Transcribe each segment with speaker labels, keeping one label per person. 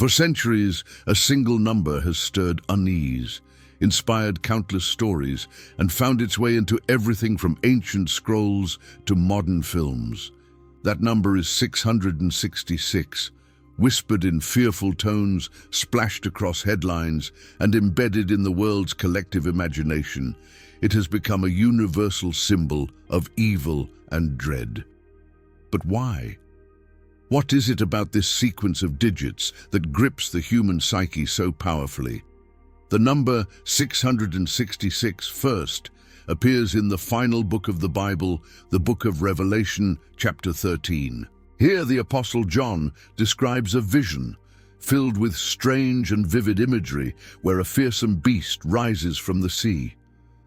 Speaker 1: For centuries, a single number has stirred unease, inspired countless stories, and found its way into everything from ancient scrolls to modern films. That number is 666, whispered in fearful tones, splashed across headlines, and embedded in the world's collective imagination. It has become a universal symbol of evil and dread. But why? What is it about this sequence of digits that grips the human psyche so powerfully? The number 666 first appears in the final book of the Bible, the book of Revelation, chapter 13. Here the Apostle John describes a vision filled with strange and vivid imagery where a fearsome beast rises from the sea.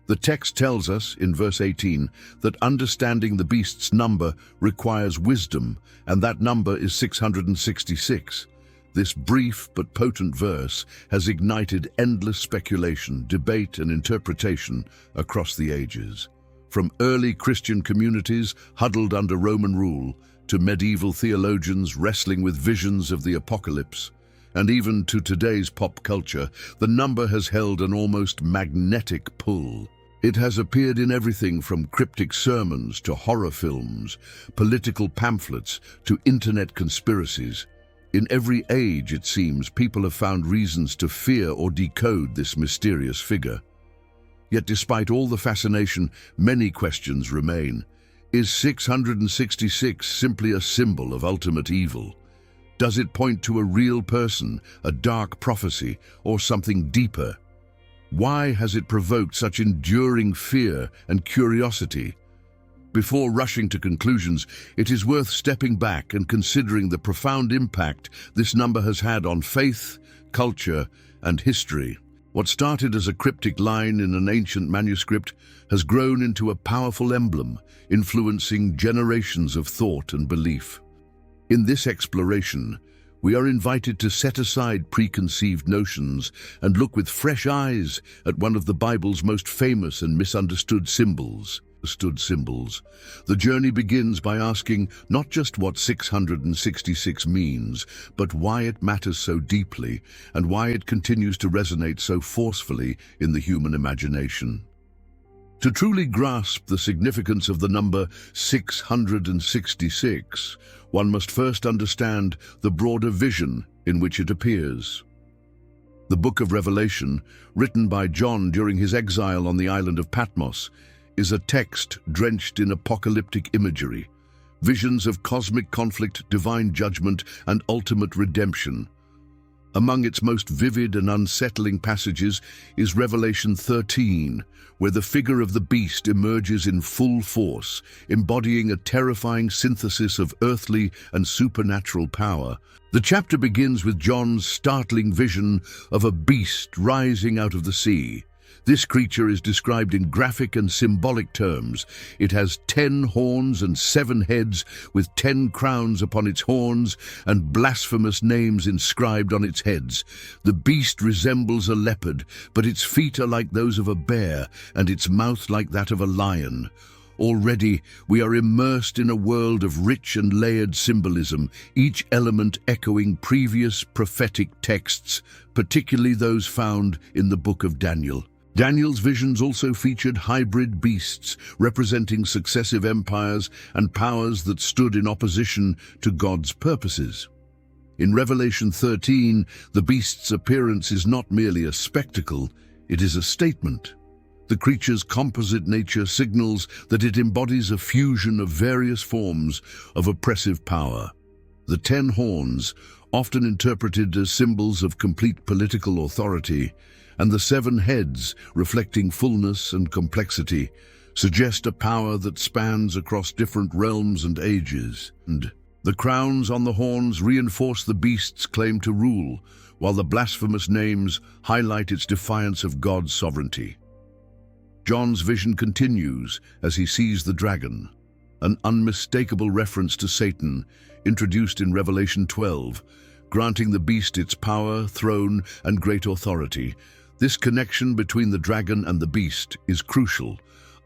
Speaker 1: The text tells us, in verse 18, that understanding the beast's number requires wisdom, and that number is 666. This brief but potent verse has ignited endless speculation, debate, and interpretation across the ages. From early Christian communities huddled under Roman rule, to medieval theologians wrestling with visions of the apocalypse, and even to today's pop culture, the number has held an almost magnetic pull. It has appeared in everything from cryptic sermons to horror films, political pamphlets to internet conspiracies. In every age, it seems, people have found reasons to fear or decode this mysterious figure. Yet despite all the fascination, many questions remain. Is 666 simply a symbol of ultimate evil? Does it point to a real person, a dark prophecy, or something deeper? Why has it provoked such enduring fear and curiosity? Before rushing to conclusions, it is worth stepping back and considering the profound impact this number has had on faith, culture, and history. What started as a cryptic line in an ancient manuscript has grown into a powerful emblem, influencing generations of thought and belief. In this exploration, we are invited to set aside preconceived notions and look with fresh eyes at one of the Bible's most famous and misunderstood symbols. The journey begins by asking not just what 666 means, but why it matters so deeply and why it continues to resonate so forcefully in the human imagination. To truly grasp the significance of the number 666, one must first understand the broader vision in which it appears. The book of Revelation, written by John during his exile on the island of Patmos, is a text drenched in apocalyptic imagery, visions of cosmic conflict, divine judgment, and ultimate redemption. Among its most vivid and unsettling passages is Revelation 13, where the figure of the beast emerges in full force, embodying a terrifying synthesis of earthly and supernatural power. The chapter begins with John's startling vision of a beast rising out of the sea. This creature is described in graphic and symbolic terms. It has 10 horns and 7 heads, with 10 crowns upon its horns and blasphemous names inscribed on its heads. The beast resembles a leopard, but its feet are like those of a bear, and its mouth like that of a lion. Already, we are immersed in a world of rich and layered symbolism, each element echoing previous prophetic texts, particularly those found in the book of Daniel. Daniel's visions also featured hybrid beasts, representing successive empires and powers that stood in opposition to God's purposes. In Revelation 13, the beast's appearance is not merely a spectacle, it is a statement. The creature's composite nature signals that it embodies a fusion of various forms of oppressive power. The 10 horns, often interpreted as symbols of complete political authority, and the 7 heads, reflecting fullness and complexity, suggest a power that spans across different realms and ages. And the crowns on the horns reinforce the beast's claim to rule, while the blasphemous names highlight its defiance of God's sovereignty. John's vision continues as he sees the dragon, an unmistakable reference to Satan, introduced in Revelation 12, granting the beast its power, throne, and great authority. This connection between the dragon and the beast is crucial,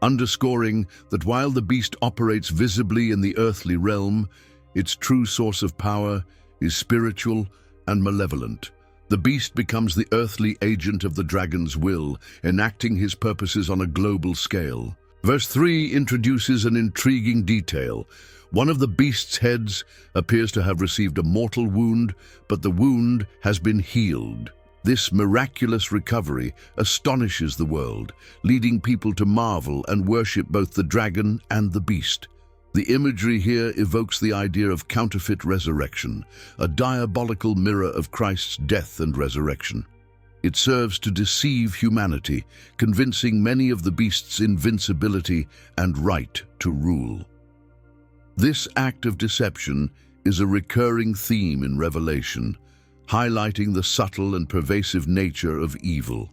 Speaker 1: underscoring that while the beast operates visibly in the earthly realm, its true source of power is spiritual and malevolent. The beast becomes the earthly agent of the dragon's will, enacting his purposes on a global scale. Verse 3 introduces an intriguing detail. One of the beast's heads appears to have received a mortal wound, but the wound has been healed. This miraculous recovery astonishes the world, leading people to marvel and worship both the dragon and the beast. The imagery here evokes the idea of counterfeit resurrection, a diabolical mirror of Christ's death and resurrection. It serves to deceive humanity, convincing many of the beast's invincibility and right to rule. This act of deception is a recurring theme in Revelation, highlighting the subtle and pervasive nature of evil.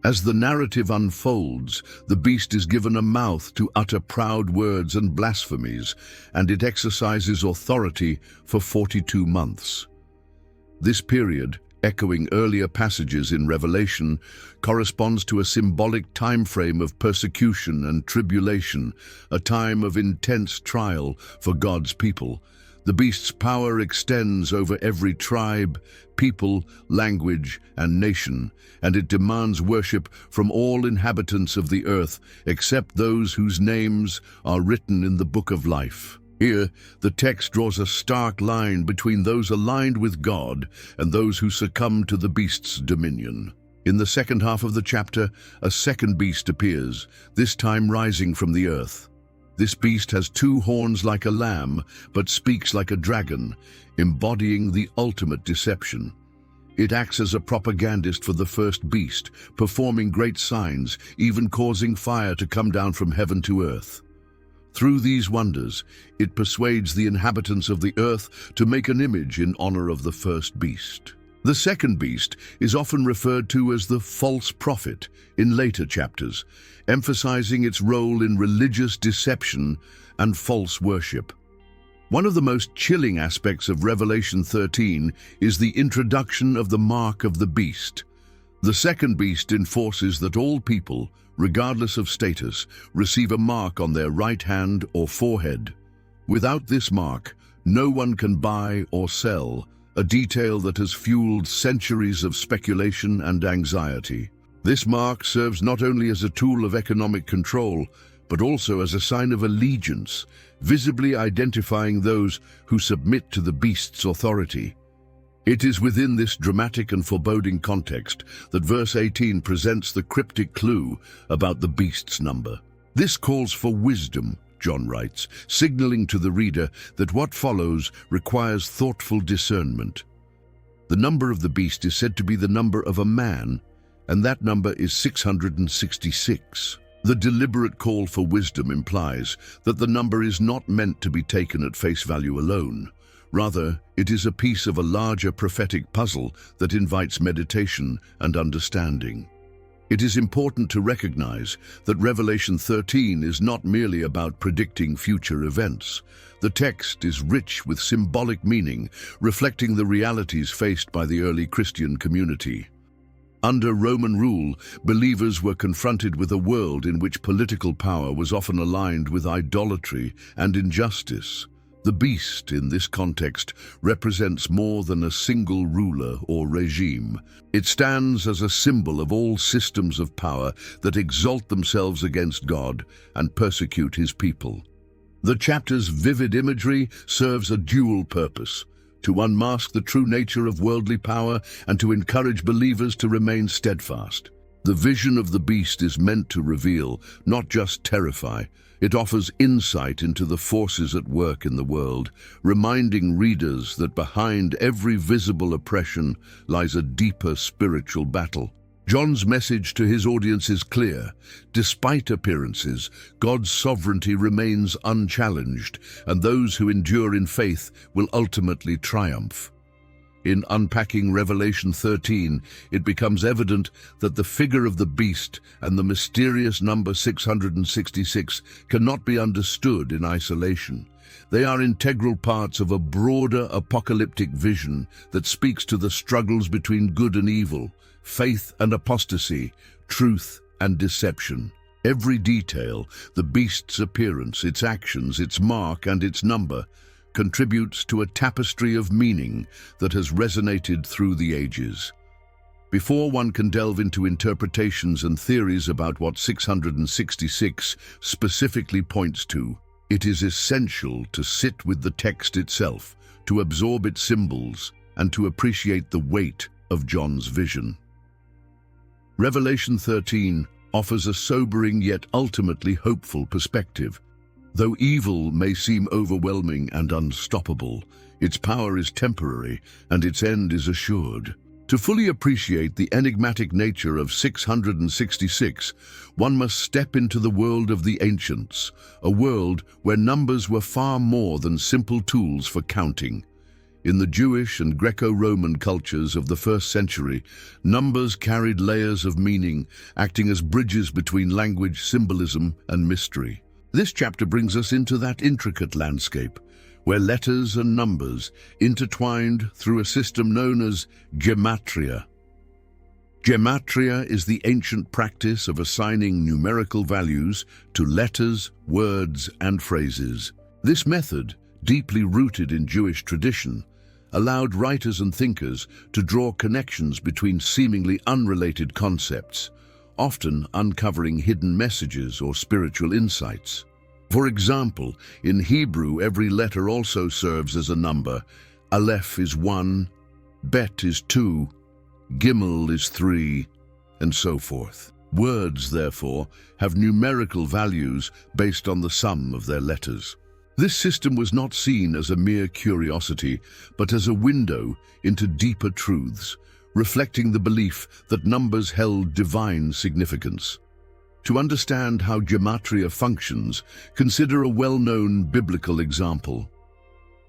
Speaker 1: As the narrative unfolds, the beast is given a mouth to utter proud words and blasphemies, and it exercises authority for 42 months. This period, echoing earlier passages in Revelation, corresponds to a symbolic time frame of persecution and tribulation, a time of intense trial for God's people. The beast's power extends over every tribe, people, language, and nation, and it demands worship from all inhabitants of the earth except those whose names are written in the book of life. Here, the text draws a stark line between those aligned with God and those who succumb to the beast's dominion. In the second half of the chapter, a second beast appears, this time rising from the earth. This beast has two horns like a lamb, but speaks like a dragon, embodying the ultimate deception. It acts as a propagandist for the first beast, performing great signs, even causing fire to come down from heaven to earth. Through these wonders, it persuades the inhabitants of the earth to make an image in honor of the first beast. The second beast is often referred to as the false prophet in later chapters, emphasizing its role in religious deception and false worship. One of the most chilling aspects of Revelation 13 is the introduction of the mark of the beast. The second beast enforces that all people, regardless of status, receive a mark on their right hand or forehead. Without this mark, no one can buy or sell, a detail that has fueled centuries of speculation and anxiety. This mark serves not only as a tool of economic control, but also as a sign of allegiance, visibly identifying those who submit to the beast's authority. It is within this dramatic and foreboding context that verse 18 presents the cryptic clue about the beast's number. This calls for wisdom, John writes, signaling to the reader that what follows requires thoughtful discernment. The number of the beast is said to be the number of a man, and that number is 666. The deliberate call for wisdom implies that the number is not meant to be taken at face value alone. Rather, it is a piece of a larger prophetic puzzle that invites meditation and understanding. It is important to recognize that Revelation 13 is not merely about predicting future events. The text is rich with symbolic meaning, reflecting the realities faced by the early Christian community. Under Roman rule, believers were confronted with a world in which political power was often aligned with idolatry and injustice. The beast, in this context, represents more than a single ruler or regime. It stands as a symbol of all systems of power that exalt themselves against God and persecute his people. The chapter's vivid imagery serves a dual purpose: to unmask the true nature of worldly power and to encourage believers to remain steadfast. The vision of the beast is meant to reveal, not just terrify. It offers insight into the forces at work in the world, reminding readers that behind every visible oppression lies a deeper spiritual battle. John's message to his audience is clear. Despite appearances, God's sovereignty remains unchallenged, and those who endure in faith will ultimately triumph. In unpacking Revelation 13, it becomes evident that the figure of the beast and the mysterious number 666 cannot be understood in isolation. They are integral parts of a broader apocalyptic vision that speaks to the struggles between good and evil, faith and apostasy, truth and deception. Every detail, the beast's appearance, its actions, its mark, and its number, contributes to a tapestry of meaning that has resonated through the ages. Before one can delve into interpretations and theories about what 666 specifically points to, it is essential to sit with the text itself, to absorb its symbols, and to appreciate the weight of John's vision. Revelation 13 offers a sobering yet ultimately hopeful perspective. Though evil may seem overwhelming and unstoppable, its power is temporary and its end is assured. To fully appreciate the enigmatic nature of 666, one must step into the world of the ancients, a world where numbers were far more than simple tools for counting. In the Jewish and Greco-Roman cultures of the 1st century, numbers carried layers of meaning, acting as bridges between language, symbolism, and mystery. This chapter brings us into that intricate landscape, where letters and numbers intertwined through a system known as gematria. Gematria is the ancient practice of assigning numerical values to letters, words, and phrases. This method, deeply rooted in Jewish tradition, allowed writers and thinkers to draw connections between seemingly unrelated concepts, often uncovering hidden messages or spiritual insights. For example, in Hebrew, every letter also serves as a number. Aleph is 1, Bet is 2, Gimel is 3, and so forth. Words, therefore, have numerical values based on the sum of their letters. This system was not seen as a mere curiosity, but as a window into deeper truths, reflecting the belief that numbers held divine significance. To understand how gematria functions, consider a well-known biblical example.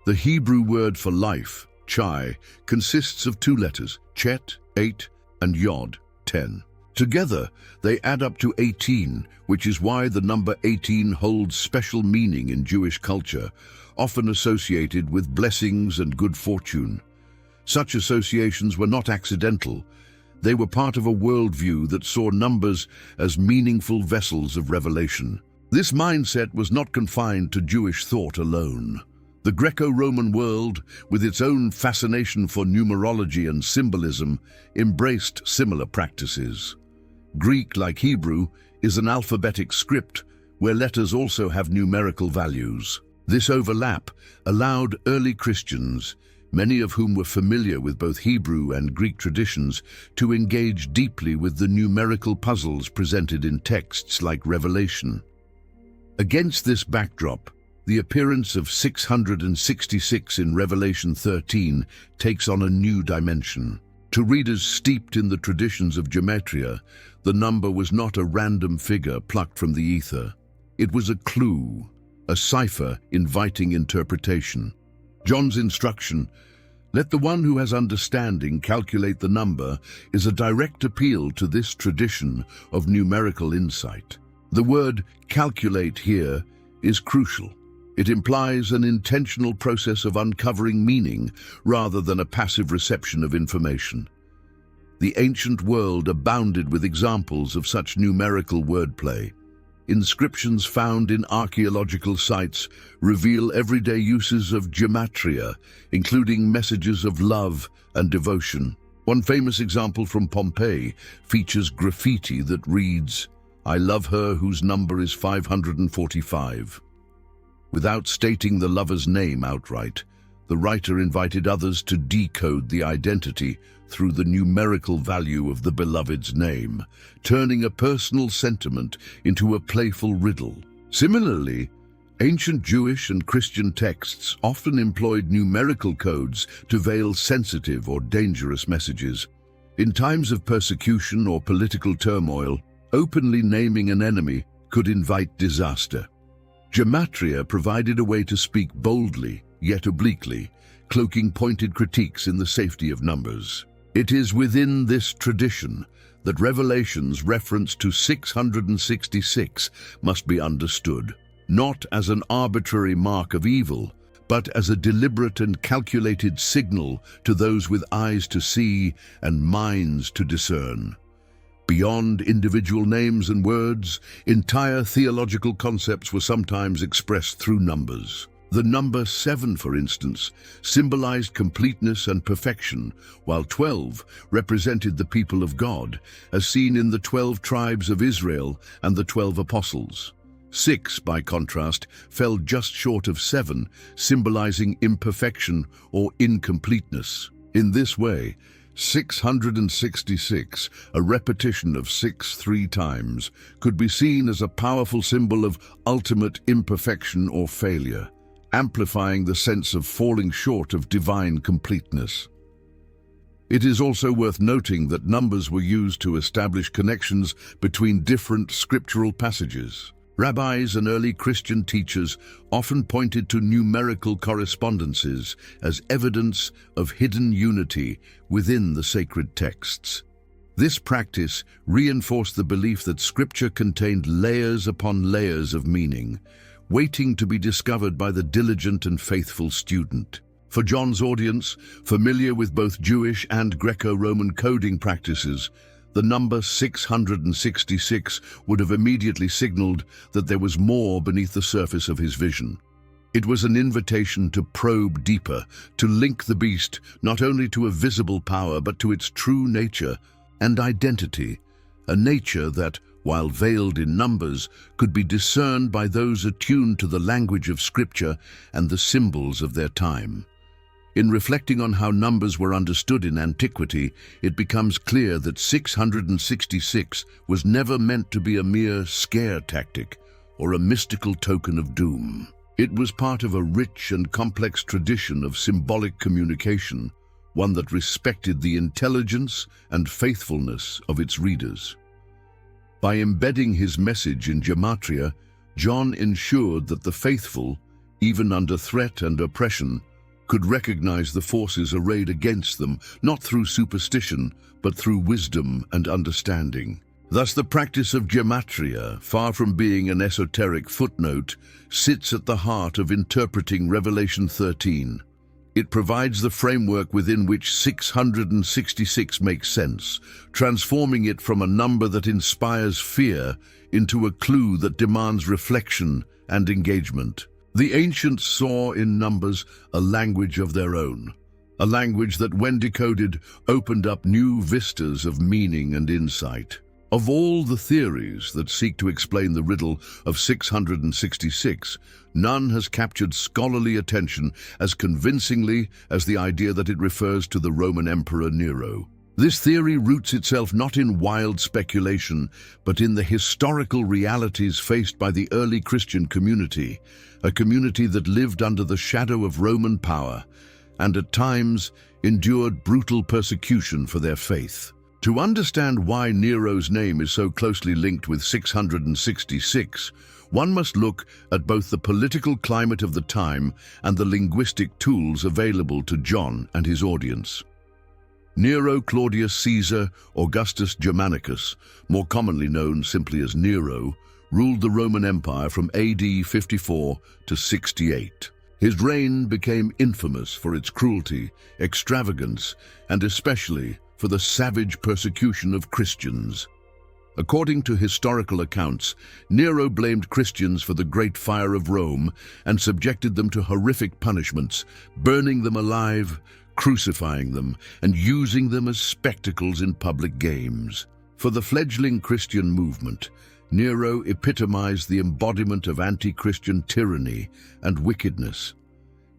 Speaker 1: The Hebrew word for life, chai, consists of 2 letters, chet, 8, and yod, 10. Together, they add up to 18, which is why the number 18 holds special meaning in Jewish culture, often associated with blessings and good fortune. Such associations were not accidental. They were part of a worldview that saw numbers as meaningful vessels of revelation. This mindset was not confined to Jewish thought alone. The Greco-Roman world, with its own fascination for numerology and symbolism, embraced similar practices. Greek, like Hebrew, is an alphabetic script where letters also have numerical values. This overlap allowed early Christians, many of whom were familiar with both Hebrew and Greek traditions, to engage deeply with the numerical puzzles presented in texts like Revelation. Against this backdrop, the appearance of 666 in Revelation 13 takes on a new dimension. To readers steeped in the traditions of gematria, the number was not a random figure plucked from the ether. It was a clue, a cipher inviting interpretation. John's instruction, "Let the one who has understanding calculate the number," is a direct appeal to this tradition of numerical insight. The word calculate here is crucial. It implies an intentional process of uncovering meaning rather than a passive reception of information. The ancient world abounded with examples of such numerical wordplay. Inscriptions found in archaeological sites reveal everyday uses of gematria, including messages of love and devotion. One famous example from Pompeii features graffiti that reads, "I love her whose number is 545. Without stating the lover's name outright, the writer invited others to decode the identity through the numerical value of the beloved's name, turning a personal sentiment into a playful riddle. Similarly, ancient Jewish and Christian texts often employed numerical codes to veil sensitive or dangerous messages. In times of persecution or political turmoil, openly naming an enemy could invite disaster. Gematria provided a way to speak boldly, yet obliquely, cloaking pointed critiques in the safety of numbers. It is within this tradition that Revelation's reference to 666 must be understood, not as an arbitrary mark of evil, but as a deliberate and calculated signal to those with eyes to see and minds to discern. Beyond individual names and words, entire theological concepts were sometimes expressed through numbers. The number 7, for instance, symbolized completeness and perfection, while 12 represented the people of God, as seen in the 12 tribes of Israel and the 12 apostles. 6, by contrast, fell just short of 7, symbolizing imperfection or incompleteness. In this way, 666, a repetition of 6 3 times, could be seen as a powerful symbol of ultimate imperfection or failure, amplifying the sense of falling short of divine completeness. It is also worth noting that numbers were used to establish connections between different scriptural passages. Rabbis and early Christian teachers often pointed to numerical correspondences as evidence of hidden unity within the sacred texts. This practice reinforced the belief that Scripture contained layers upon layers of meaning, waiting to be discovered by the diligent and faithful student. For John's audience, familiar with both Jewish and Greco-Roman coding practices, the number 666 would have immediately signaled that there was more beneath the surface of his vision. It was an invitation to probe deeper, to link the beast not only to a visible power but to its true nature and identity, a nature that, while veiled in numbers, could be discerned by those attuned to the language of Scripture and the symbols of their time. In reflecting on how numbers were understood in antiquity, it becomes clear that 666 was never meant to be a mere scare tactic or a mystical token of doom. It was part of a rich and complex tradition of symbolic communication, one that respected the intelligence and faithfulness of its readers. By embedding his message in gematria, John ensured that the faithful, even under threat and oppression, could recognize the forces arrayed against them, not through superstition, but through wisdom and understanding. Thus, the practice of gematria, far from being an esoteric footnote, sits at the heart of interpreting Revelation 13. It provides the framework within which 666 makes sense, transforming it from a number that inspires fear into a clue that demands reflection and engagement. The ancients saw in numbers a language of their own, a language that, when decoded, opened up new vistas of meaning and insight. Of all the theories that seek to explain the riddle of 666, none has captured scholarly attention as convincingly as the idea that it refers to the Roman Emperor Nero. This theory roots itself not in wild speculation, but in the historical realities faced by the early Christian community, a community that lived under the shadow of Roman power and at times endured brutal persecution for their faith. To understand why Nero's name is so closely linked with 666, one must look at both the political climate of the time and the linguistic tools available to John and his audience. Nero Claudius Caesar Augustus Germanicus, more commonly known simply as Nero, ruled the Roman Empire from AD 54 to 68. His reign became infamous for its cruelty, extravagance, and especially for the savage persecution of Christians. According to historical accounts, Nero blamed Christians for the Great Fire of Rome and subjected them to horrific punishments, burning them alive, crucifying them, and using them as spectacles in public games. For the fledgling Christian movement, Nero epitomized the embodiment of anti-Christian tyranny and wickedness.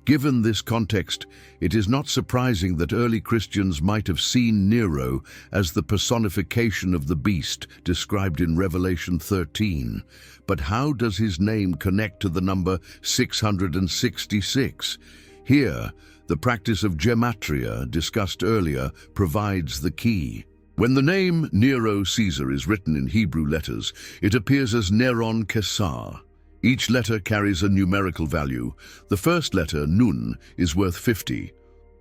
Speaker 1: Given this context, it is not surprising that early Christians might have seen Nero as the personification of the beast described in Revelation 13. But how does his name connect to the number 666? Here, the practice of gematria, discussed earlier, provides the key. When the name Nero Caesar is written in Hebrew letters, it appears as Neron Caesar. Each letter carries a numerical value. The first letter, Nun, is worth 50.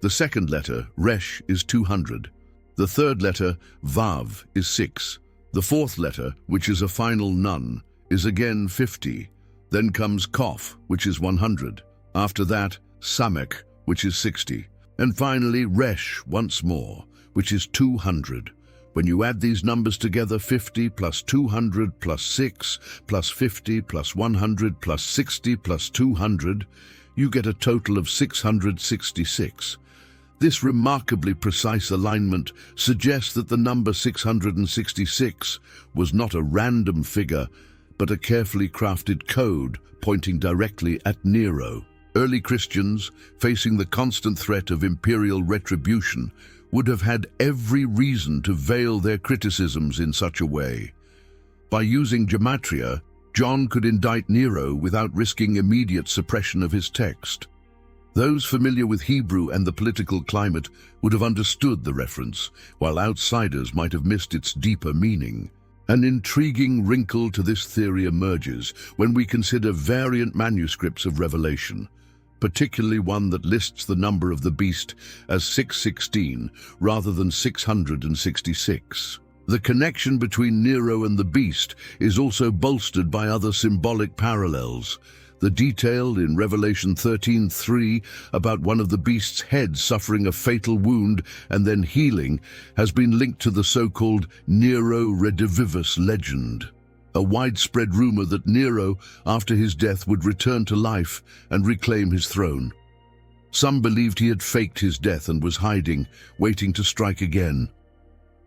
Speaker 1: The second letter, Resh, is 200. The third letter, Vav, is 6. The fourth letter, which is a final Nun, is again 50. Then comes Kof, which is 100. After that, Samek, which is 60. And finally, Resh once more, which is 200. When you add these numbers together, 50 plus 200 plus 6 plus 50 plus 100 plus 60 plus 200, you get a total of 666. This remarkably precise alignment suggests that the number 666 was not a random figure, but a carefully crafted code pointing directly at Nero. Early Christians, facing the constant threat of imperial retribution, would have had every reason to veil their criticisms in such a way. By using gematria, John could indict Nero without risking immediate suppression of his text. Those familiar with Hebrew and the political climate would have understood the reference, while outsiders might have missed its deeper meaning. An intriguing wrinkle to this theory emerges when we consider variant manuscripts of Revelation, particularly one that lists the number of the beast as 616 rather than 666. The connection between Nero and the beast is also bolstered by other symbolic parallels. The detail in Revelation 13:3 about one of the beast's heads suffering a fatal wound and then healing has been linked to the so-called Nero Redivivus legend, a widespread rumor that Nero, after his death, would return to life and reclaim his throne. Some believed he had faked his death and was hiding, waiting to strike again.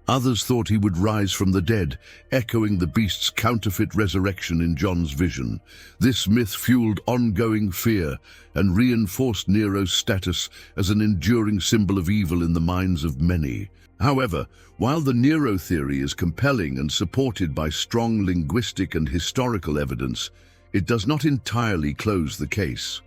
Speaker 1: Others thought he would rise from the dead, echoing the beast's counterfeit resurrection in John's vision. This myth fueled ongoing fear and reinforced Nero's status as an enduring symbol of evil in the minds of many. However, while the Nero theory is compelling and supported by strong linguistic and historical evidence, it does not entirely close the case.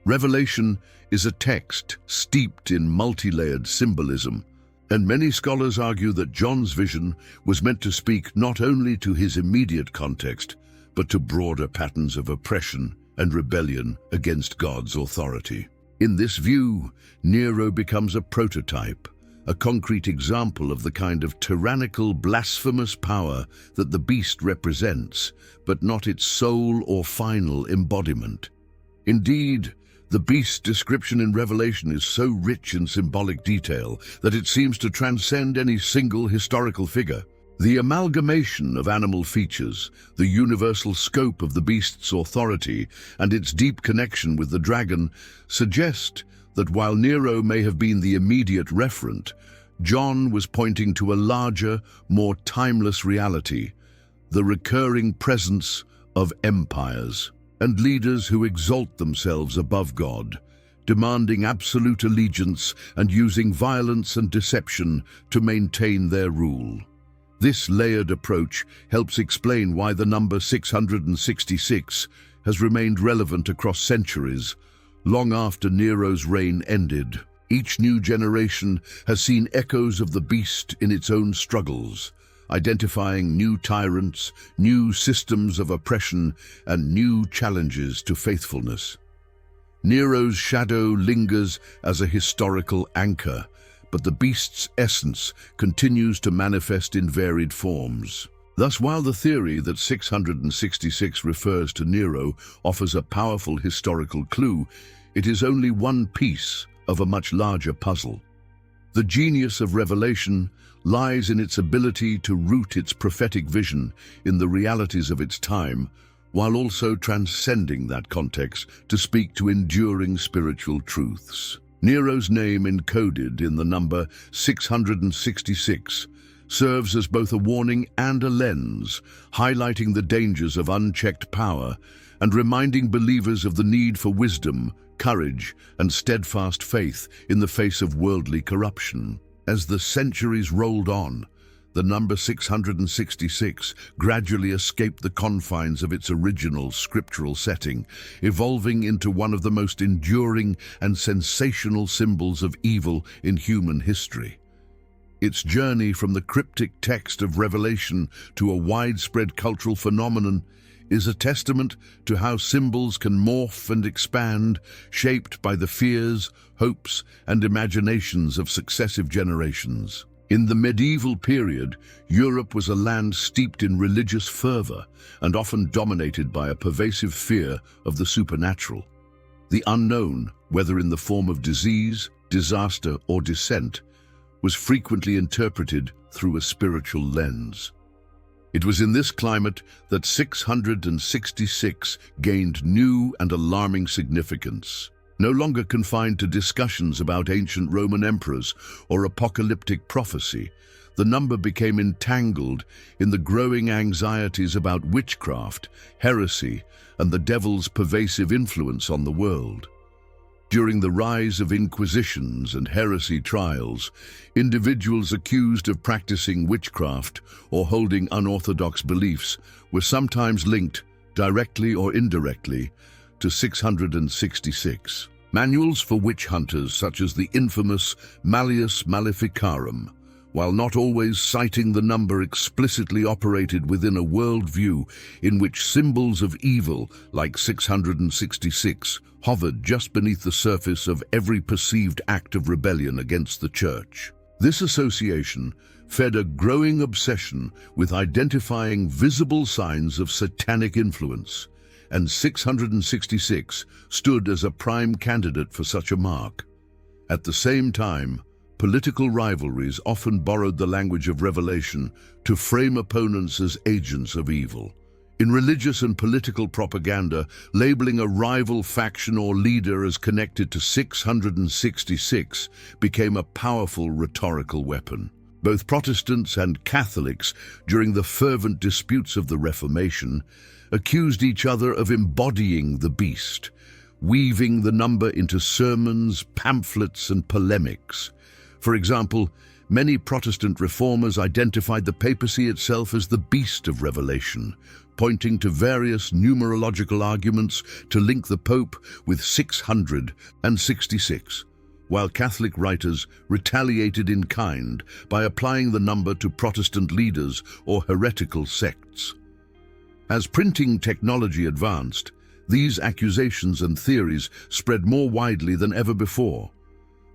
Speaker 1: Revelation is a text steeped in multi-layered symbolism, and many scholars argue that John's vision was meant to speak not only to his immediate context, but to broader patterns of oppression and rebellion against God's authority. In this view, Nero becomes a prototype, a concrete example of the kind of tyrannical, blasphemous power that the beast represents, but not its sole or final embodiment. Indeed, the beast's description in Revelation is so rich in symbolic detail that it seems to transcend any single historical figure. The amalgamation of animal features, the universal scope of the beast's authority, and its deep connection with the dragon suggest that while Nero may have been the immediate referent, John was pointing to a larger, more timeless reality, the recurring presence of empires and leaders who exalt themselves above God, demanding absolute allegiance and using violence and deception to maintain their rule. This layered approach helps explain why the number 666 has remained relevant across centuries, long after Nero's reign ended. Each new generation has seen echoes of the beast in its own struggles, identifying new tyrants, new systems of oppression, and new challenges to faithfulness. Nero's shadow lingers as a historical anchor, but the beast's essence continues to manifest in varied forms. Thus, while the theory that 666 refers to Nero offers a powerful historical clue, it is only one piece of a much larger puzzle. The genius of Revelation lies in its ability to root its prophetic vision in the realities of its time, while also transcending that context to speak to enduring spiritual truths. Nero's name encoded in the number 666 serves as both a warning and a lens, highlighting the dangers of unchecked power and reminding believers of the need for wisdom, courage, and steadfast faith in the face of worldly corruption. As the centuries rolled on, the number 666 gradually escaped the confines of its original scriptural setting, evolving into one of the most enduring and sensational symbols of evil in human history. Its journey from the cryptic text of Revelation to a widespread cultural phenomenon is a testament to how symbols can morph and expand, shaped by the fears, hopes, and imaginations of successive generations. In the medieval period, Europe was a land steeped in religious fervor and often dominated by a pervasive fear of the supernatural. The unknown, whether in the form of disease, disaster, or descent, was frequently interpreted through a spiritual lens. It was in this climate that 666 gained new and alarming significance. No longer confined to discussions about ancient Roman emperors or apocalyptic prophecy, the number became entangled in the growing anxieties about witchcraft, heresy, and the devil's pervasive influence on the world. During the rise of inquisitions and heresy trials, individuals accused of practicing witchcraft or holding unorthodox beliefs were sometimes linked, directly or indirectly, to 666. Manuals for witch hunters, such as the infamous Malleus Maleficarum, while not always citing the number, explicitly operated within a worldview in which symbols of evil, like 666, hovered just beneath the surface of every perceived act of rebellion against the Church. This association fed a growing obsession with identifying visible signs of satanic influence, and 666 stood as a prime candidate for such a mark. At the same time, political rivalries often borrowed the language of Revelation to frame opponents as agents of evil. In religious and political propaganda, labeling a rival faction or leader as connected to 666 became a powerful rhetorical weapon. Both Protestants and Catholics, during the fervent disputes of the Reformation, accused each other of embodying the beast, weaving the number into sermons, pamphlets, and polemics. For example, many Protestant reformers identified the papacy itself as the beast of Revelation, pointing to various numerological arguments to link the Pope with 666, while Catholic writers retaliated in kind by applying the number to Protestant leaders or heretical sects. As printing technology advanced, these accusations and theories spread more widely than ever before.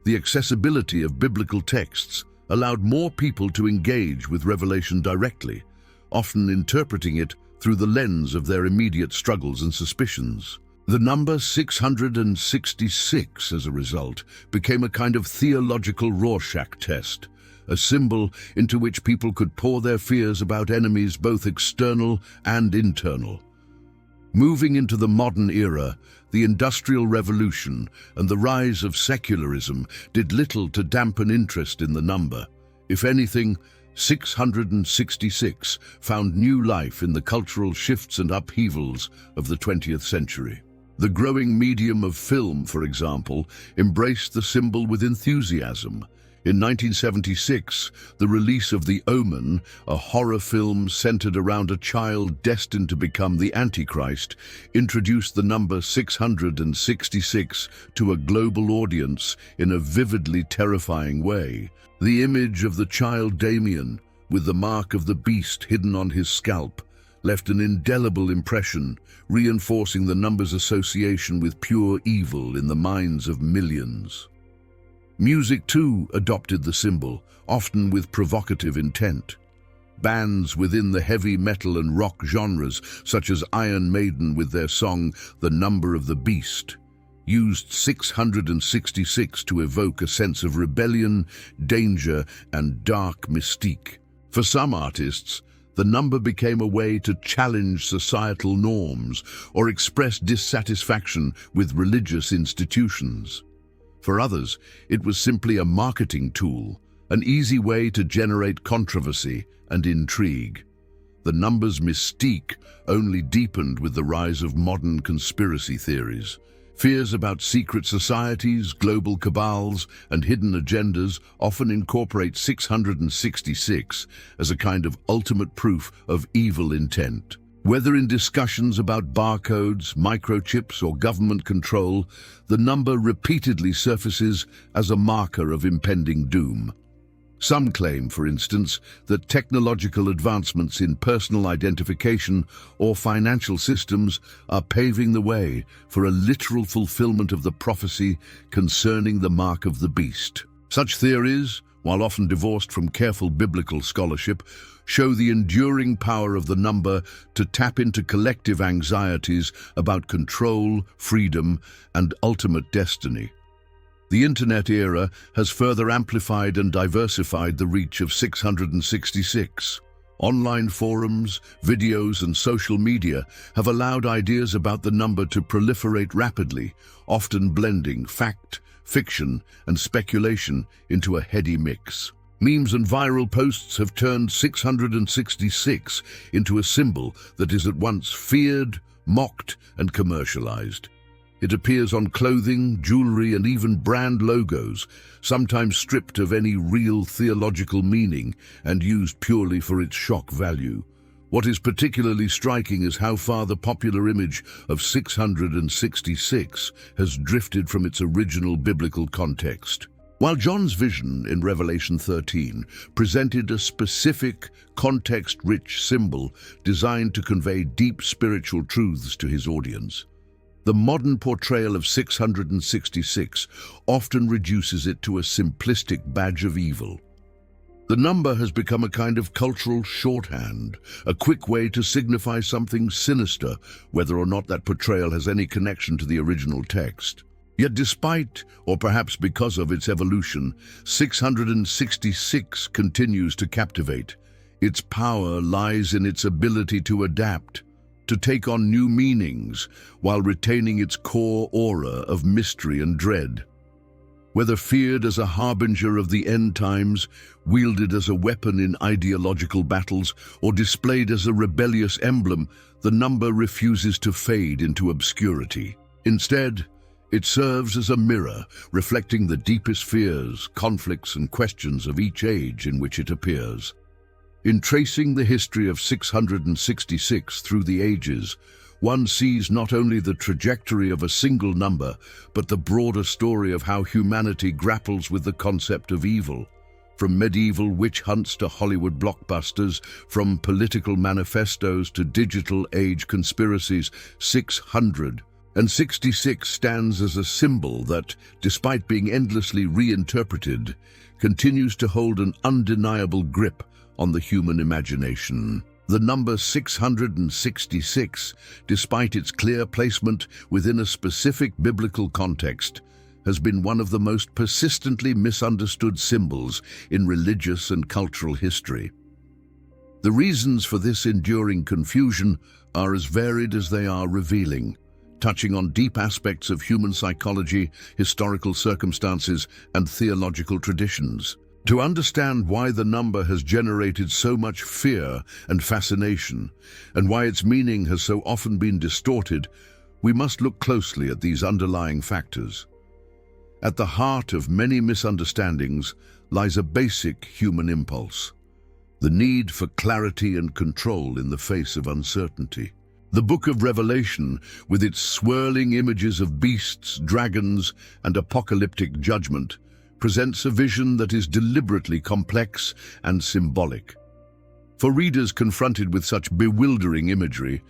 Speaker 1: The accessibility of biblical texts allowed more people to engage with Revelation directly, often interpreting it through the lens of their immediate struggles and suspicions. The number 666, as a result, became a kind of theological Rorschach test, a symbol into which people could pour their fears about enemies both external and internal. Moving into the modern era, the Industrial Revolution and the rise of secularism did little to dampen interest in the number. If anything, 666 found new life in the cultural shifts and upheavals of the 20th century. The growing medium of film, for example, embraced the symbol with enthusiasm. In 1976, the release of The Omen, a horror film centered around a child destined to become the Antichrist, introduced the number 666 to a global audience in a vividly terrifying way. The image of the child Damien, with the mark of the beast hidden on his scalp, left an indelible impression, reinforcing the number's association with pure evil in the minds of millions. Music, too, adopted the symbol, often with provocative intent. Bands within the heavy metal and rock genres, such as Iron Maiden with their song The Number of the Beast, used 666 to evoke a sense of rebellion, danger, and dark mystique. For some artists, the number became a way to challenge societal norms or express dissatisfaction with religious institutions. For others, it was simply a marketing tool, an easy way to generate controversy and intrigue. The number's mystique only deepened with the rise of modern conspiracy theories. Fears about secret societies, global cabals, and hidden agendas often incorporate 666 as a kind of ultimate proof of evil intent. Whether in discussions about barcodes, microchips, or government control, the number repeatedly surfaces as a marker of impending doom. Some claim, for instance, that technological advancements in personal identification or financial systems are paving the way for a literal fulfillment of the prophecy concerning the mark of the beast. Such theories, while often divorced from careful biblical scholarship, show the enduring power of the number to tap into collective anxieties about control, freedom, and ultimate destiny. The Internet era has further amplified and diversified the reach of 666. Online forums, videos, and social media have allowed ideas about the number to proliferate rapidly, often blending fact, fiction, and speculation into a heady mix. Memes and viral posts have turned 666 into a symbol that is at once feared, mocked, and commercialized. It appears on clothing, jewelry, and even brand logos, sometimes stripped of any real theological meaning and used purely for its shock value. What is particularly striking is how far the popular image of 666 has drifted from its original biblical context. While John's vision in Revelation 13 presented a specific, context-rich symbol designed to convey deep spiritual truths to his audience, the modern portrayal of 666 often reduces it to a simplistic badge of evil. The number has become a kind of cultural shorthand, a quick way to signify something sinister, whether or not that portrayal has any connection to the original text. Yet despite, or perhaps because of its evolution, 666 continues to captivate. Its power lies in its ability to adapt, to take on new meanings, while retaining its core aura of mystery and dread. Whether feared as a harbinger of the end times, wielded as a weapon in ideological battles, or displayed as a rebellious emblem, the number refuses to fade into obscurity. Instead, it serves as a mirror, reflecting the deepest fears, conflicts, and questions of each age in which it appears. In tracing the history of 666 through the ages, one sees not only the trajectory of a single number, but the broader story of how humanity grapples with the concept of evil. From medieval witch hunts to Hollywood blockbusters, from political manifestos to digital age conspiracies, 666 stands as a symbol that, despite being endlessly reinterpreted, continues to hold an undeniable grip on the human imagination. The number 666, despite its clear placement within a specific biblical context, has been one of the most persistently misunderstood symbols in religious and cultural history. The reasons for this enduring confusion are as varied as they are revealing, touching on deep aspects of human psychology, historical circumstances, and theological traditions. To understand why the number has generated so much fear and fascination, and why its meaning has so often been distorted, we must look closely at these underlying factors. At the heart of many misunderstandings lies a basic human impulse: the need for clarity and control in the face of uncertainty. The Book of Revelation, with its swirling images of beasts, dragons, and apocalyptic judgment, presents a vision that is deliberately complex and symbolic. For readers confronted with such bewildering imagery,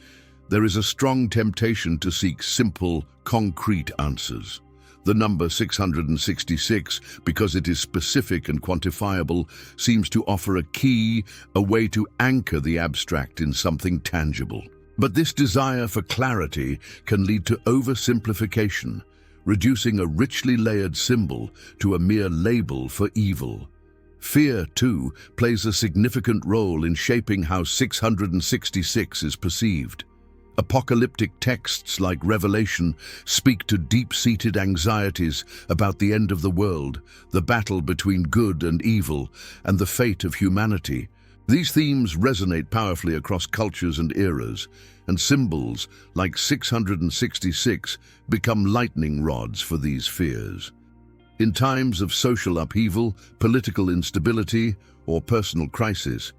Speaker 1: there is a strong temptation to seek simple, concrete answers. The number 666, because it is specific and quantifiable, seems to offer a key, a way to anchor the abstract in something tangible. But this desire for clarity can lead to oversimplification, reducing a richly layered symbol to a mere label for evil. Fear, too, plays a significant role in shaping how 666 is perceived. Apocalyptic texts like Revelation speak to deep-seated anxieties about the end of the world, the battle between good and evil, and the fate of humanity. These themes resonate powerfully across cultures and eras, and symbols like 666 become lightning rods for these fears. In times of social upheaval, political instability, or personal crisis,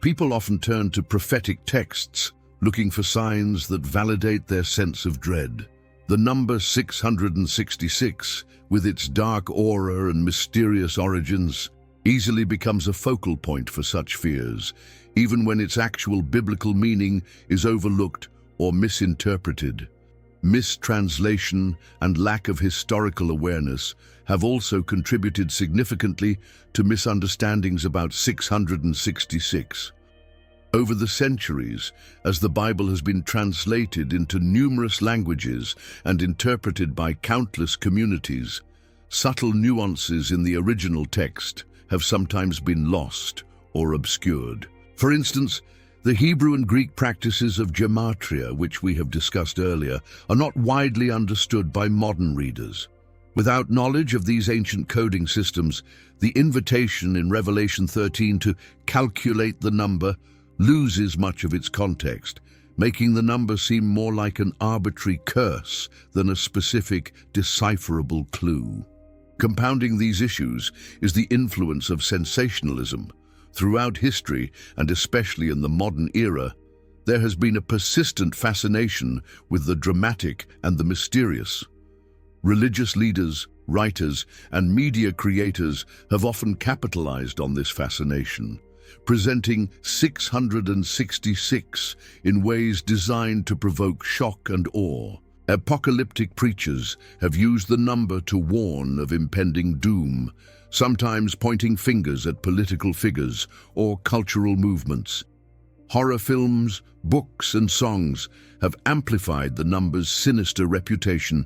Speaker 1: people often turn to prophetic texts, looking for signs that validate their sense of dread. The number 666, with its dark aura and mysterious origins, easily becomes a focal point for such fears, even when its actual biblical meaning is overlooked or misinterpreted. Mistranslation and lack of historical awareness have also contributed significantly to misunderstandings about 666. Over the centuries, as the Bible has been translated into numerous languages and interpreted by countless communities, subtle nuances in the original text have sometimes been lost or obscured. For instance, the Hebrew and Greek practices of gematria, which we have discussed earlier, are not widely understood by modern readers. Without knowledge of these ancient coding systems, the invitation in Revelation 13 to calculate the number loses much of its context, making the number seem more like an arbitrary curse than a specific, decipherable clue. Compounding these issues is the influence of sensationalism. Throughout history, and especially in the modern era, there has been a persistent fascination with the dramatic and the mysterious. Religious leaders, writers, and media creators have often capitalized on this fascination, presenting 666 in ways designed to provoke shock and awe. Apocalyptic preachers have used the number to warn of impending doom, sometimes pointing fingers at political figures or cultural movements. Horror films, books, and songs have amplified the number's sinister reputation,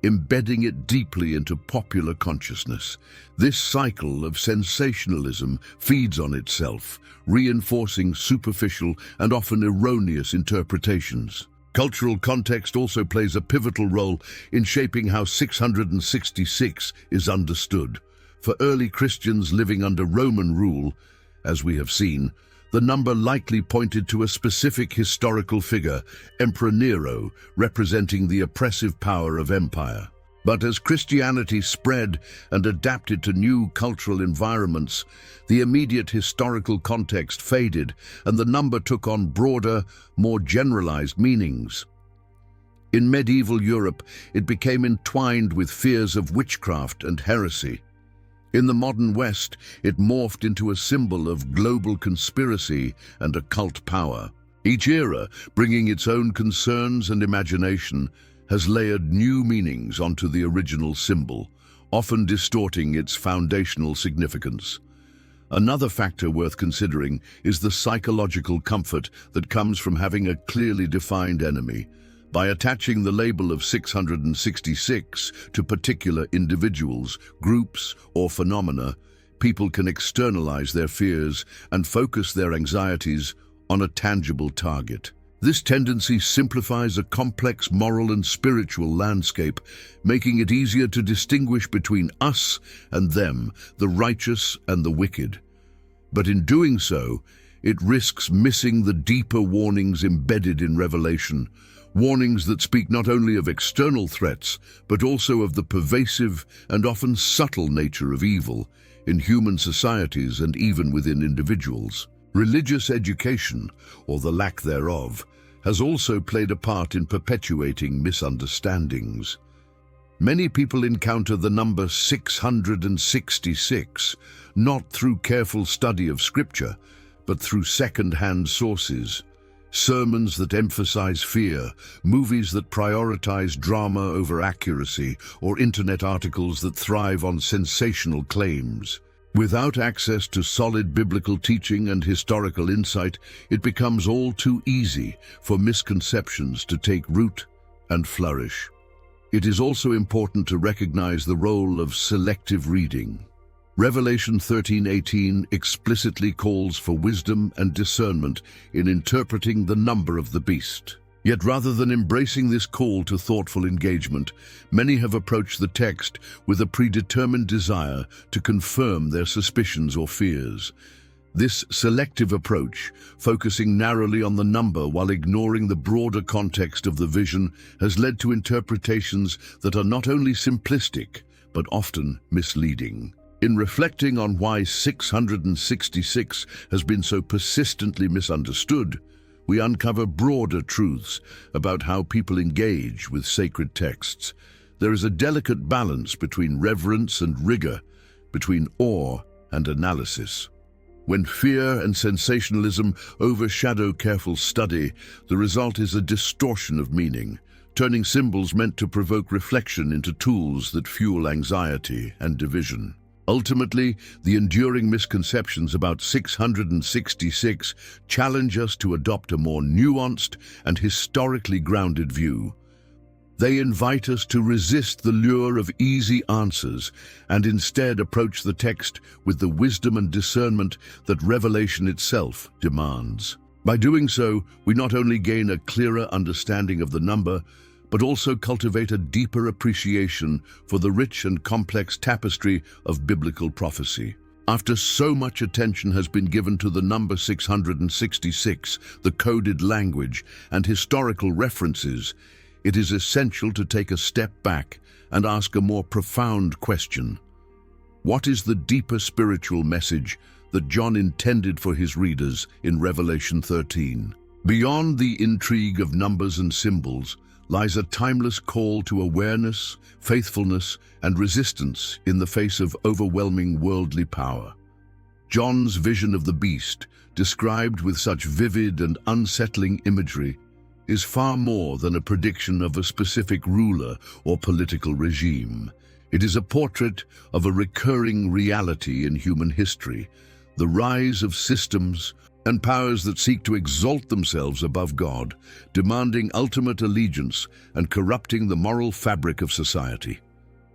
Speaker 1: embedding it deeply into popular consciousness. This cycle of sensationalism feeds on itself, reinforcing superficial and often erroneous interpretations. Cultural context also plays a pivotal role in shaping how 666 is understood. For early Christians living under Roman rule, as we have seen, the number likely pointed to a specific historical figure, Emperor Nero, representing the oppressive power of empire. But as Christianity spread and adapted to new cultural environments, the immediate historical context faded and the number took on broader, more generalized meanings. In medieval Europe, it became entwined with fears of witchcraft and heresy. In the modern West, it morphed into a symbol of global conspiracy and occult power. Each era, bringing its own concerns and imagination, has layered new meanings onto the original symbol, often distorting its foundational significance. Another factor worth considering is the psychological comfort that comes from having a clearly defined enemy. By attaching the label of 666 to particular individuals, groups, or phenomena, people can externalize their fears and focus their anxieties on a tangible target. This tendency simplifies a complex moral and spiritual landscape, making it easier to distinguish between us and them, the righteous and the wicked. But in doing so, it risks missing the deeper warnings embedded in Revelation, warnings that speak not only of external threats, but also of the pervasive and often subtle nature of evil in human societies and even within individuals. Religious education, or the lack thereof, has also played a part in perpetuating misunderstandings. Many people encounter the number 666 not through careful study of Scripture, but through second-hand sources. Sermons that emphasize fear, movies that prioritize drama over accuracy, or internet articles that thrive on sensational claims. Without access to solid biblical teaching and historical insight, it becomes all too easy for misconceptions to take root and flourish. It is also important to recognize the role of selective reading. Revelation 13:18 explicitly calls for wisdom and discernment in interpreting the number of the beast. Yet rather than embracing this call to thoughtful engagement, many have approached the text with a predetermined desire to confirm their suspicions or fears. This selective approach, focusing narrowly on the number while ignoring the broader context of the vision, has led to interpretations that are not only simplistic, but often misleading. In reflecting on why 666 has been so persistently misunderstood, we uncover broader truths about how people engage with sacred texts. There is a delicate balance between reverence and rigor, between awe and analysis. When fear and sensationalism overshadow careful study, the result is a distortion of meaning, turning symbols meant to provoke reflection into tools that fuel anxiety and division. Ultimately, the enduring misconceptions about 666 challenge us to adopt a more nuanced and historically grounded view. They invite us to resist the lure of easy answers and instead approach the text with the wisdom and discernment that revelation itself demands. By doing so, we not only gain a clearer understanding of the number, but also cultivate a deeper appreciation for the rich and complex tapestry of biblical prophecy. After so much attention has been given to the number 666, the coded language, and historical references, it is essential to take a step back and ask a more profound question. What is the deeper spiritual message that John intended for his readers in Revelation 13? Beyond the intrigue of numbers and symbols lies a timeless call to awareness, faithfulness, and resistance in the face of overwhelming worldly power. John's vision of the beast, described with such vivid and unsettling imagery, is far more than a prediction of a specific ruler or political regime. It is a portrait of a recurring reality in human history, the rise of systems and powers that seek to exalt themselves above God, demanding ultimate allegiance and corrupting the moral fabric of society.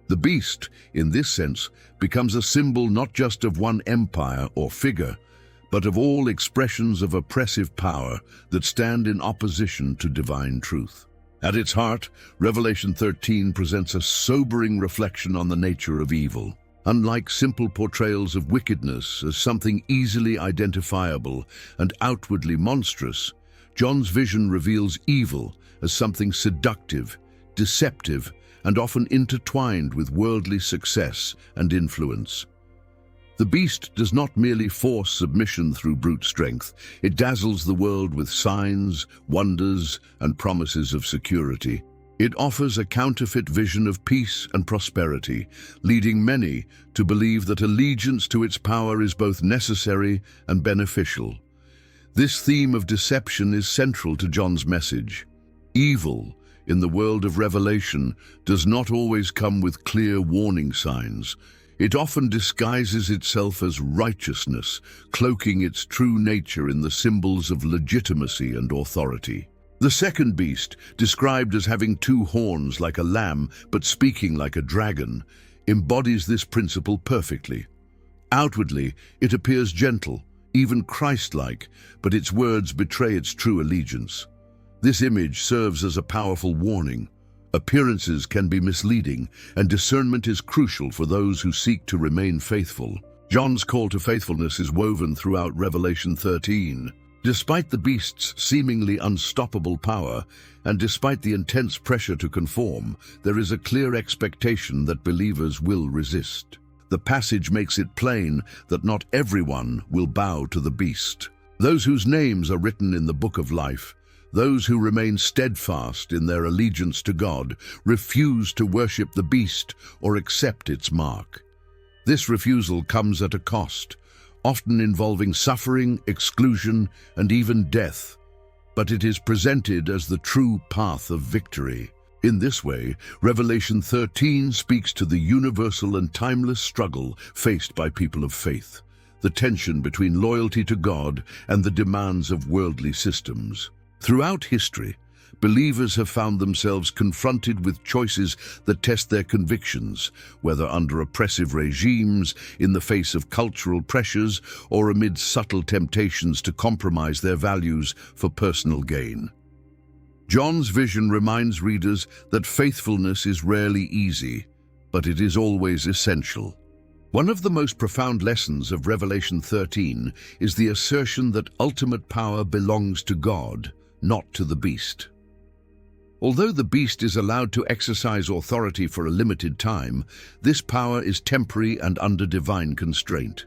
Speaker 1: The beast, in this sense, becomes a symbol not just of one empire or figure, but of all expressions of oppressive power that stand in opposition to divine truth. At its heart, Revelation 13 presents a sobering reflection on the nature of evil. Unlike simple portrayals of wickedness as something easily identifiable and outwardly monstrous, John's vision reveals evil as something seductive, deceptive, and often intertwined with worldly success and influence. The beast does not merely force submission through brute strength, it dazzles the world with signs, wonders, and promises of security. It offers a counterfeit vision of peace and prosperity, leading many to believe that allegiance to its power is both necessary and beneficial. This theme of deception is central to John's message. Evil, in the world of Revelation, does not always come with clear warning signs. It often disguises itself as righteousness, cloaking its true nature in the symbols of legitimacy and authority. The second beast, described as having two horns like a lamb but speaking like a dragon, embodies this principle perfectly. Outwardly, it appears gentle, even Christ-like, but its words betray its true allegiance. This image serves as a powerful warning. Appearances can be misleading, and discernment is crucial for those who seek to remain faithful. John's call to faithfulness is woven throughout Revelation 13. Despite the beast's seemingly unstoppable power, and despite the intense pressure to conform, there is a clear expectation that believers will resist. The passage makes it plain that not everyone will bow to the beast. Those whose names are written in the book of life, those who remain steadfast in their allegiance to God, refuse to worship the beast or accept its mark. This refusal comes at a cost, often involving suffering, exclusion, and even death, but it is presented as the true path of victory. In this way, Revelation 13 speaks to the universal and timeless struggle faced by people of faith, the tension between loyalty to God and the demands of worldly systems. Throughout history, believers have found themselves confronted with choices that test their convictions, whether under oppressive regimes, in the face of cultural pressures, or amid subtle temptations to compromise their values for personal gain. John's vision reminds readers that faithfulness is rarely easy, but it is always essential. One of the most profound lessons of Revelation 13 is the assertion that ultimate power belongs to God, not to the beast. Although the beast is allowed to exercise authority for a limited time, this power is temporary and under divine constraint.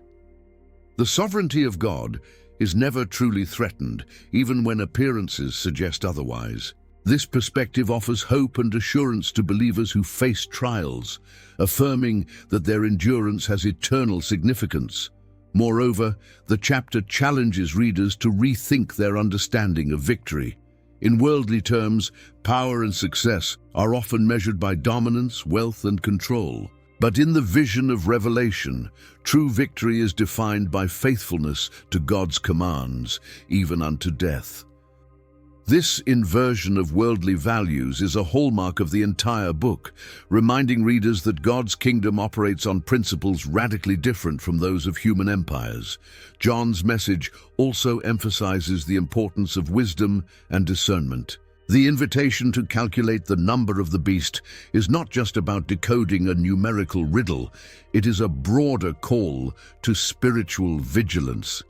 Speaker 1: The sovereignty of God is never truly threatened, even when appearances suggest otherwise. This perspective offers hope and assurance to believers who face trials, affirming that their endurance has eternal significance. Moreover, the chapter challenges readers to rethink their understanding of victory. In worldly terms, power and success are often measured by dominance, wealth, and control. But in the vision of Revelation, true victory is defined by faithfulness to God's commands, even unto death. This inversion of worldly values is a hallmark of the entire book, reminding readers that God's kingdom operates on principles radically different from those of human empires. John's message also emphasizes the importance of wisdom and discernment. The invitation to calculate the number of the beast is not just about decoding a numerical riddle, it is a broader call to spiritual vigilance.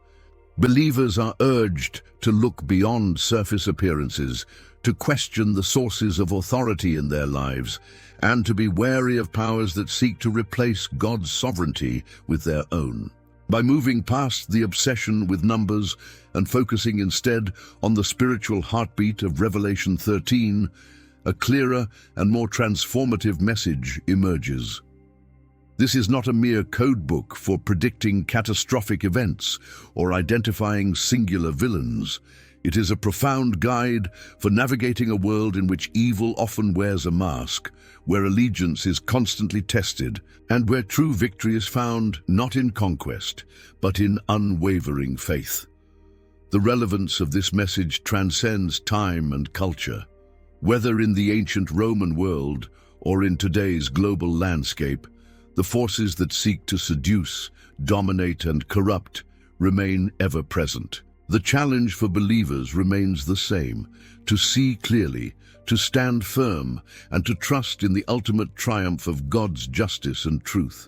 Speaker 1: Believers are urged to look beyond surface appearances, to question the sources of authority in their lives, and to be wary of powers that seek to replace God's sovereignty with their own. By moving past the obsession with numbers and focusing instead on the spiritual heartbeat of Revelation 13, a clearer and more transformative message emerges. This is not a mere code book for predicting catastrophic events or identifying singular villains. It is a profound guide for navigating a world in which evil often wears a mask, where allegiance is constantly tested, and where true victory is found not in conquest, but in unwavering faith. The relevance of this message transcends time and culture. Whether in the ancient Roman world or in today's global landscape, the forces that seek to seduce, dominate, and corrupt remain ever present. The challenge for believers remains the same: to see clearly, to stand firm, and to trust in the ultimate triumph of God's justice and truth.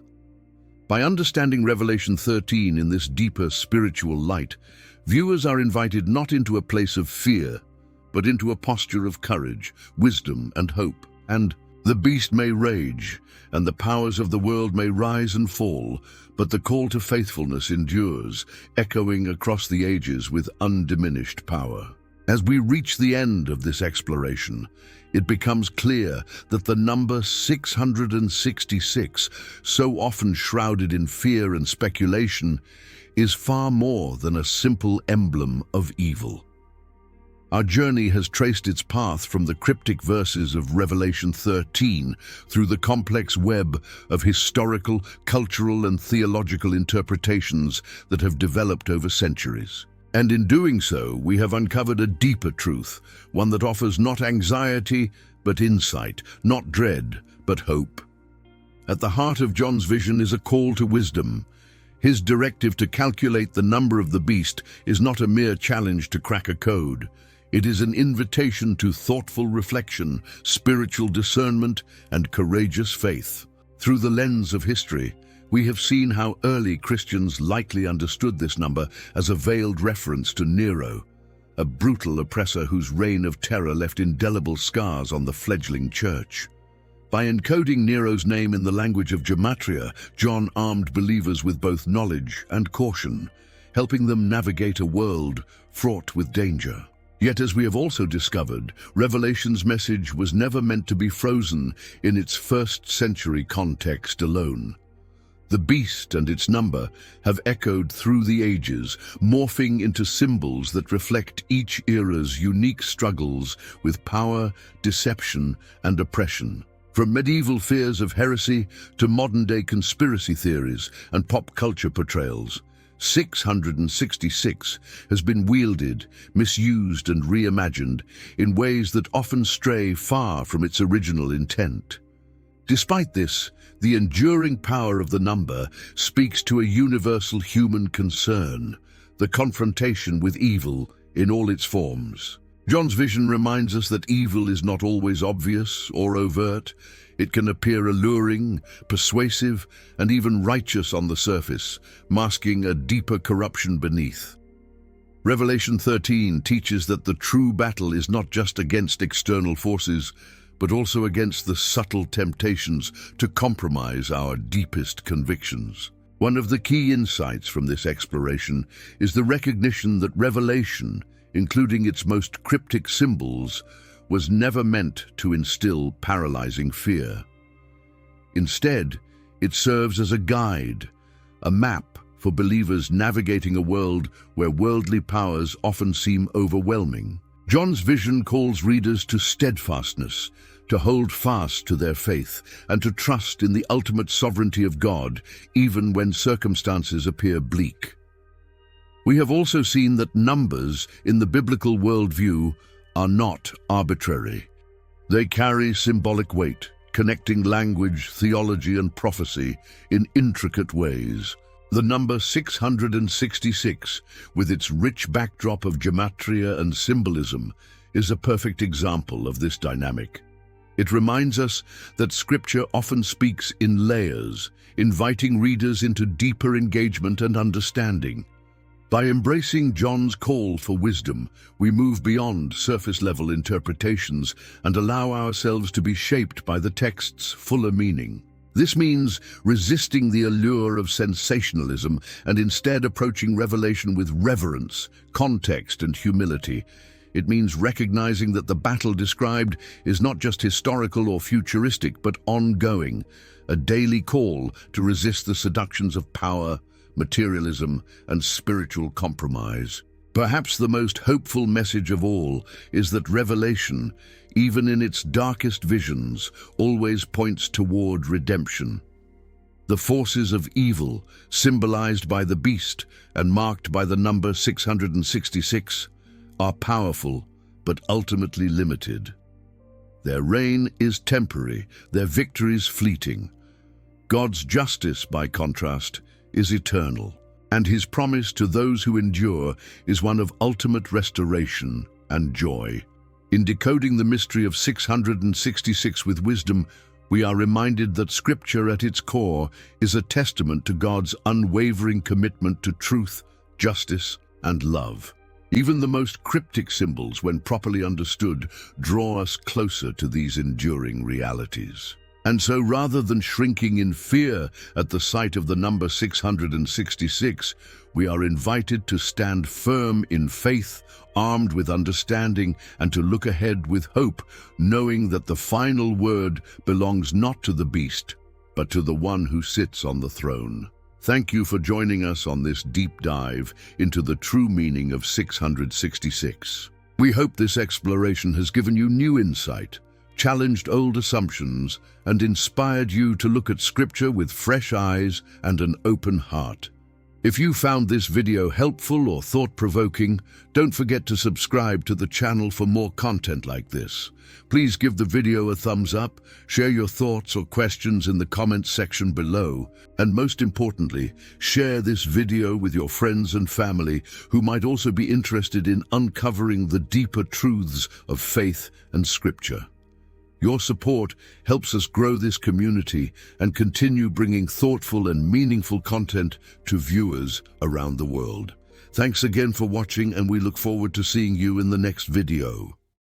Speaker 1: By understanding Revelation 13 in this deeper spiritual light, viewers are invited not into a place of fear, but into a posture of courage, wisdom, and hope. And the beast may rage, and the powers of the world may rise and fall, but the call to faithfulness endures, echoing across the ages with undiminished power. As we reach the end of this exploration, it becomes clear that the number 666, so often shrouded in fear and speculation, is far more than a simple emblem of evil. Our journey has traced its path from the cryptic verses of Revelation 13 through the complex web of historical, cultural, and theological interpretations that have developed over centuries. And in doing so, we have uncovered a deeper truth, one that offers not anxiety, but insight, not dread, but hope. At the heart of John's vision is a call to wisdom. His directive to calculate the number of the beast is not a mere challenge to crack a code. It is an invitation to thoughtful reflection, spiritual discernment, and courageous faith. Through the lens of history, we have seen how early Christians likely understood this number as a veiled reference to Nero, a brutal oppressor whose reign of terror left indelible scars on the fledgling church. By encoding Nero's name in the language of gematria, John armed believers with both knowledge and caution, helping them navigate a world fraught with danger. Yet, as we have also discovered, Revelation's message was never meant to be frozen in its first-century context alone. The beast and its number have echoed through the ages, morphing into symbols that reflect each era's unique struggles with power, deception, and oppression. From medieval fears of heresy to modern-day conspiracy theories and pop culture portrayals, 666 has been wielded, misused, and reimagined in ways that often stray far from its original intent. Despite this, the enduring power of the number speaks to a universal human concern, the confrontation with evil in all its forms. John's vision reminds us that evil is not always obvious or overt. It can appear alluring, persuasive, and even righteous on the surface, masking a deeper corruption beneath. Revelation 13 teaches that the true battle is not just against external forces, but also against the subtle temptations to compromise our deepest convictions. One of the key insights from this exploration is the recognition that Revelation, including its most cryptic symbols, was never meant to instill paralyzing fear. Instead, it serves as a guide, a map for believers navigating a world where worldly powers often seem overwhelming. John's vision calls readers to steadfastness, to hold fast to their faith, and to trust in the ultimate sovereignty of God, even when circumstances appear bleak. We have also seen that numbers in the biblical worldview are not arbitrary. They carry symbolic weight, connecting language, theology, and prophecy in intricate ways. The number 666, with its rich backdrop of gematria and symbolism, is a perfect example of this dynamic. It reminds us that Scripture often speaks in layers, inviting readers into deeper engagement and understanding. By embracing John's call for wisdom, we move beyond surface-level interpretations and allow ourselves to be shaped by the text's fuller meaning. This means resisting the allure of sensationalism and instead approaching Revelation with reverence, context, and humility. It means recognizing that the battle described is not just historical or futuristic, but ongoing, a daily call to resist the seductions of power, materialism, and spiritual compromise. Perhaps the most hopeful message of all is that Revelation, even in its darkest visions, always points toward redemption. The forces of evil, symbolized by the beast and marked by the number 666, are powerful but ultimately limited. Their reign is temporary, their victories fleeting. God's justice, by contrast, is eternal, and his promise to those who endure is one of ultimate restoration and joy. In decoding the mystery of 666 with wisdom, we are reminded that Scripture at its core is a testament to God's unwavering commitment to truth, justice, and love. Even the most cryptic symbols, when properly understood, draw us closer to these enduring realities. And so, rather than shrinking in fear at the sight of the number 666, we are invited to stand firm in faith, armed with understanding, and to look ahead with hope, knowing that the final word belongs not to the beast, but to the one who sits on the throne. Thank you for joining us on this deep dive into the true meaning of 666. We hope this exploration has given you new insight, challenged old assumptions, and inspired you to look at Scripture with fresh eyes and an open heart. If you found this video helpful or thought-provoking, don't forget to subscribe to the channel for more content like this. Please give the video a thumbs up, share your thoughts or questions in the comments section below, and most importantly, share this video with your friends and family who might also be interested in uncovering the deeper truths of faith and Scripture. Your support helps us grow this community and continue bringing thoughtful and meaningful content to viewers around the world. Thanks again for watching, and we look forward to seeing you in the next video.